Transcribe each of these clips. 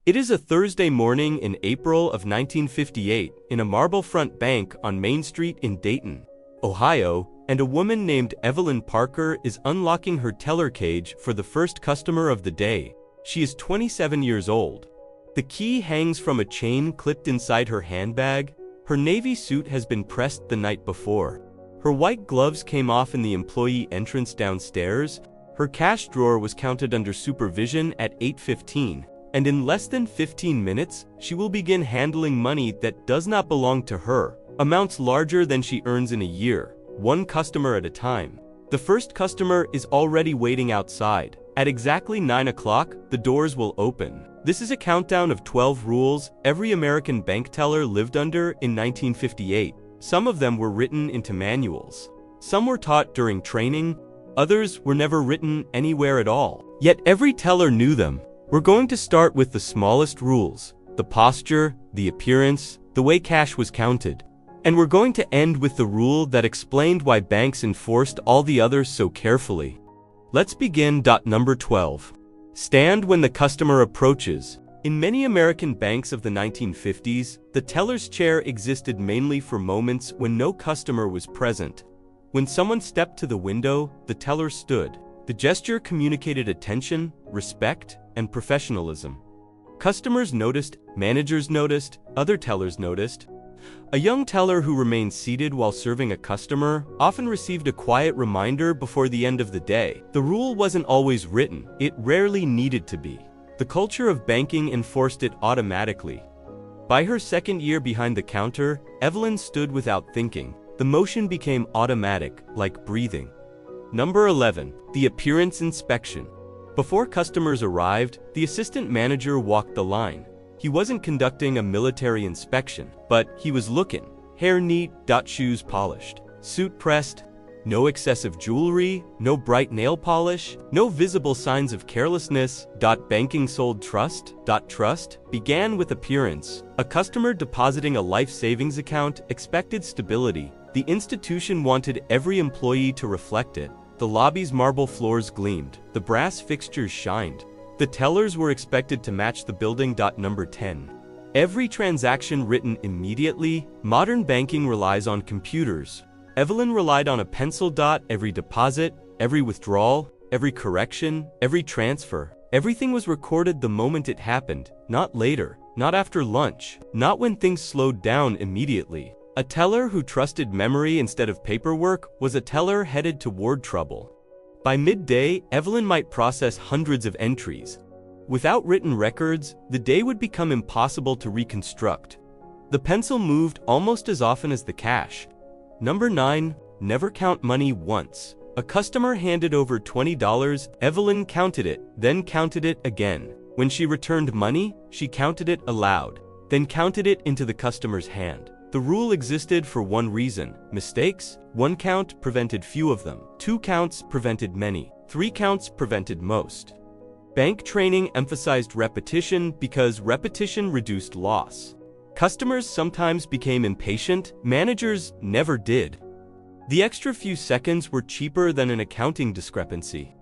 It is a Thursday morning in April of 1958 in a marble front bank on Main Street in Dayton, Ohio, and a woman named Evelyn Parker is unlocking her teller cage for the first customer of the day. She is 27 years old. The key hangs from a chain clipped inside her handbag. Her navy suit has been pressed the night before. Her white gloves came off in the employee entrance downstairs. Her cash drawer was counted under supervision at 8:15. And in less than 15 minutes, she will begin handling money that does not belong to her, amounts larger than she earns in a year, one customer at a time. The first customer is already waiting outside. At exactly 9 o'clock, the doors will open. This is a countdown of 12 rules every American bank teller lived under in 1958. Some of them were written into manuals. Some were taught during training, others were never written anywhere at all. Yet every teller knew them. We're going to start with the smallest rules, the posture, the appearance, the way cash was counted. And we're going to end with the rule that explained why banks enforced all the others so carefully. Let's begin. Number 12. Stand when the customer approaches. In many American banks of the 1950s, the teller's chair existed mainly for moments when no customer was present. When someone stepped to the window, the teller stood. The gesture communicated attention, respect, and professionalism. Customers noticed, managers noticed, other tellers noticed. A young teller who remained seated while serving a customer often received a quiet reminder before the end of the day. The rule wasn't always written, it rarely needed to be. The culture of banking enforced it automatically. By her second year behind the counter, Evelyn stood without thinking. The motion became automatic, like breathing. Number 11. The appearance inspection. Before customers arrived, the assistant manager walked the line. He wasn't conducting a military inspection, but he was looking. Hair neat, shoes polished, suit pressed, no excessive jewelry, no bright nail polish, no visible signs of carelessness. Banking sold trust. Trust began with appearance. A customer depositing a life savings account expected stability. The institution wanted every employee to reflect it. The lobby's marble floors gleamed. The brass fixtures shined. The tellers were expected to match the building. Number 10. Every transaction written immediately. Modern banking relies on computers. Evelyn relied on a pencil. Every deposit, every withdrawal, every correction, every transfer. Everything was recorded the moment it happened, not later, not after lunch, not when things slowed down immediately. A teller who trusted memory instead of paperwork was a teller headed toward trouble. By midday, Evelyn might process hundreds of entries. Without written records, the day would become impossible to reconstruct. The pencil moved almost as often as the cash. Number 9. Never count money once. A customer handed over $20. Evelyn counted it, then counted it again. When she returned money, she counted it aloud, then counted it into the customer's hand. The rule existed for one reason: mistakes. 1 count prevented few of them. 2 counts prevented many. 3 counts prevented most. Bank training emphasized repetition because repetition reduced loss. Customers sometimes became impatient, managers never did. The extra few seconds were cheaper than an accounting discrepancy.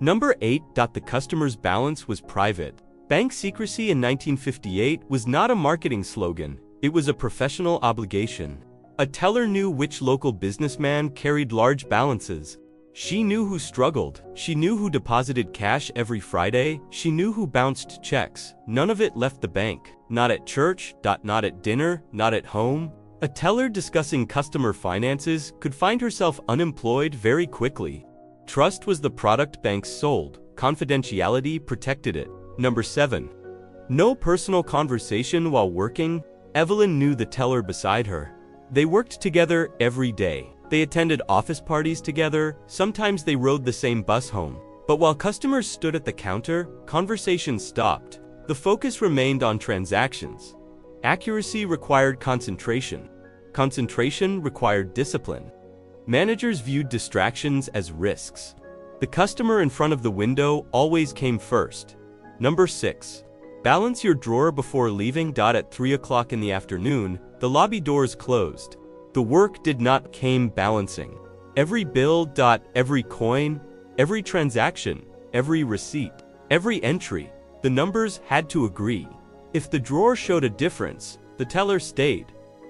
Number 8. The customer's balance was private. Bank secrecy in 1958 was not a marketing slogan. It was a professional obligation. A teller knew which local businessman carried large balances. She knew who struggled. She knew who deposited cash every Friday. She knew who bounced checks. None of it left the bank. Not at church. Not at dinner. Not at home. A teller discussing customer finances could find herself unemployed very quickly. Trust was the product banks sold. Confidentiality protected it. Number 7. No personal conversation while working. Evelyn knew the teller beside her. They worked together every day. They attended office parties together. Sometimes they rode the same bus home. But while customers stood at the counter, conversation stopped. The focus remained on transactions. Accuracy required concentration. Concentration required discipline. Managers viewed distractions as risks. The customer in front of the window always came first. Number 6. Balance your drawer before leaving. At 3 o'clock in the afternoon, the lobby doors closed. The work did not came balancing. Every bill. Every coin, every transaction, every receipt, every entry, The numbers had to agree. If the drawer showed a difference, the teller stayed.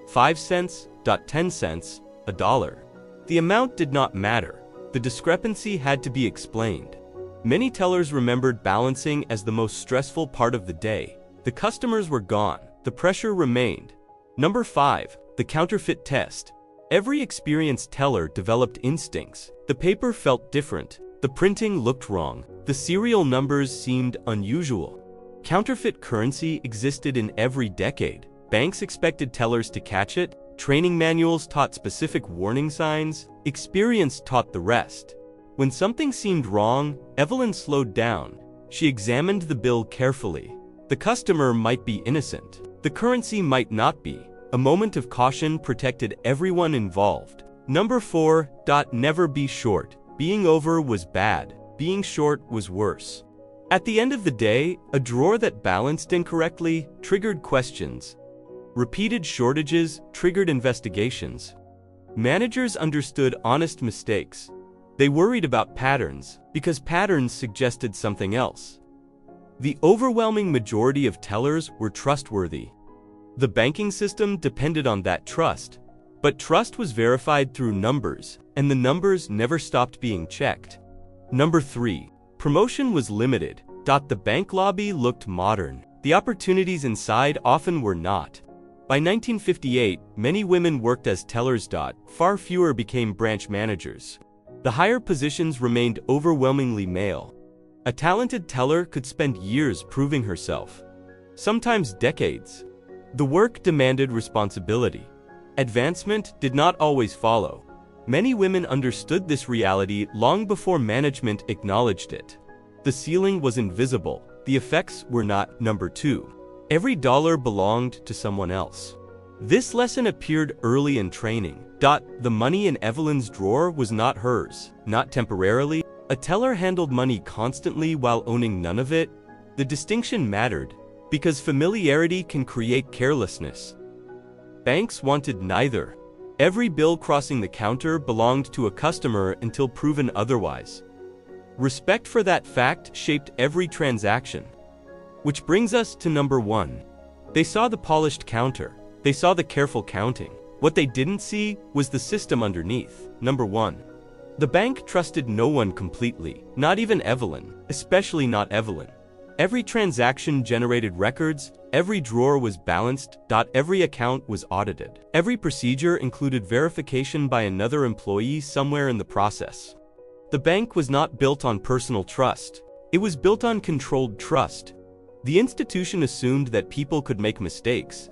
5 cents, 10 cents, a dollar. The amount did not matter. The discrepancy had to be explained. Many tellers remembered balancing as the most stressful part of the day. The customers were gone. The pressure remained. Number 5. The counterfeit test. Every experienced teller developed instincts. The paper felt different. The printing looked wrong. The serial numbers seemed unusual. Counterfeit currency existed in every decade. Banks expected tellers to catch it. Training manuals taught specific warning signs. Experience taught the rest. When something seemed wrong, Evelyn slowed down. She examined the bill carefully. The customer might be innocent. The currency might not be. A moment of caution protected everyone involved. Number 4. Never be short. Being over was bad. Being short was worse. At the end of the day, a drawer that balanced incorrectly triggered questions. Repeated shortages triggered investigations. Managers understood honest mistakes. They worried about patterns because patterns suggested something else. The overwhelming majority of tellers were trustworthy. The banking system depended on that trust, but trust was verified through numbers, and the numbers never stopped being checked. Number 3. Promotion was limited. The bank lobby looked modern. The opportunities inside often were not. By 1958, many women worked as tellers. Far fewer became branch managers. The higher positions remained overwhelmingly male. A talented teller could spend years proving herself, sometimes decades. The work demanded responsibility. Advancement did not always follow. Many women understood this reality long before management acknowledged it. The ceiling was invisible. The effects were not. Number 2. Every dollar belonged to someone else. This lesson appeared early in training. The money in Evelyn's drawer was not hers, not temporarily. A teller handled money constantly while owning none of it. The distinction mattered, because familiarity can create carelessness. Banks wanted neither. Every bill crossing the counter belonged to a customer until proven otherwise. Respect for that fact shaped every transaction. Which brings us to number 1. They saw the polished counter. They saw the careful counting. What they didn't see was the system underneath. Number 1. The bank trusted no one completely, not even Evelyn, especially not Evelyn. Every transaction generated records, every drawer was balanced. Every account was audited. Every procedure included verification by another employee somewhere in the process. The bank was not built on personal trust. It was built on controlled trust. The institution assumed that people could make mistakes.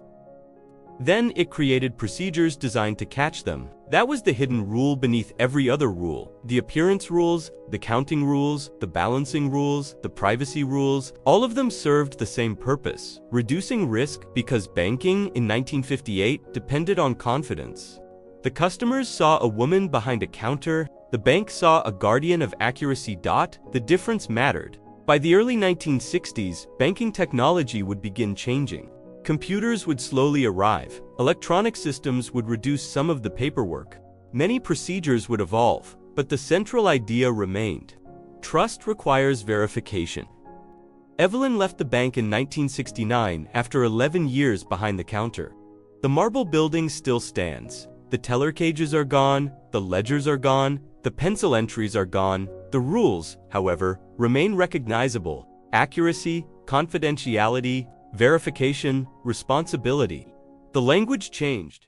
Then it created procedures designed to catch them. That was the hidden rule beneath every other rule. The appearance rules, the counting rules, the balancing rules, the privacy rules, all of them served the same purpose: reducing risk, because banking in 1958 depended on confidence. The customers saw a woman behind a counter. The bank saw a guardian of accuracy. The difference mattered. By the early 1960s, banking technology would begin changing. Computers would slowly arrive. Electronic systems would reduce some of the paperwork. Many procedures would evolve, but the central idea remained. Trust requires verification. Evelyn left the bank in 1969 after 11 years behind the counter. The marble building still stands. The teller cages are gone, the ledgers are gone, the pencil entries are gone. The rules, however, remain recognizable: accuracy, confidentiality, verification, responsibility. The language changed.